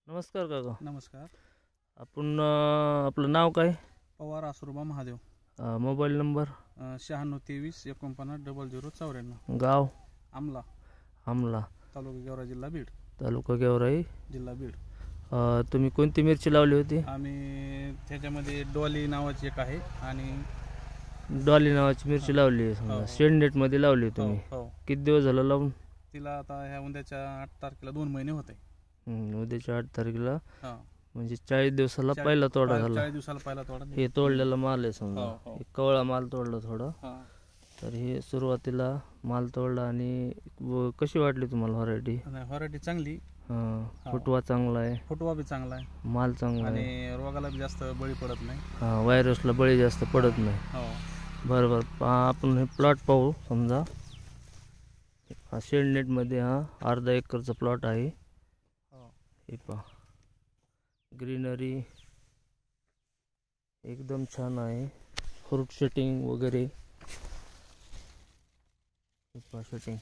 नमस्कार काका. नमस्कार. आपण आपलं नाव काय? पवार आसुरबा महादेव. Mobile number? 9623 490094. गाव? आमला, आमला, तालुका गेवराई, जिल्हा बीड. तालुका गेवराई, जिल्हा बीड. तुम्ही कोणती मिरची लावली होती? आम्ही त्याच्यामध्ये डॉली नावाची एक आहे आणि डॉली नावाची मिरची लावली आहे समजा. हो. शेडनेट मध्ये लावली तुम्ही. हो. किती दिवस झालं लावून? तिला आता ह्या उद्याच्या 8 तारखेला 2 महिने होते. उद्याच्या 8 तारखेला हा. म्हणजे 40 दिवसाला पहिला तोडा झाला. 40 दिवसाला पहिला तोडा. हे तोडलेला माल आहे समजा. हो. हे कवळा माल तोडला थोडा. हा. तर हे सुरुवातीला माल तोडला. आणि कशी वाटली तुम्हाला व्हरायटी? व्हरायटी चांगली, फुटवा चांगला आहे, फुटवा बी चांगला आहे माल चांगला आहे आणि रोगाला बी जास्त बळी पडत नाही. व्हायरसला बळी जास्त पडत नाही. हो. बरोबर. आपण हे प्लॉट पाहू समजा. हा शेडनेटमध्ये हा अर्धा एकरचा प्लॉट आहे. हे पहा, ग्रीनरी एकदम छान आहे. फ्रूट सेटिंग वगैरे, हे पहा सेटिंग.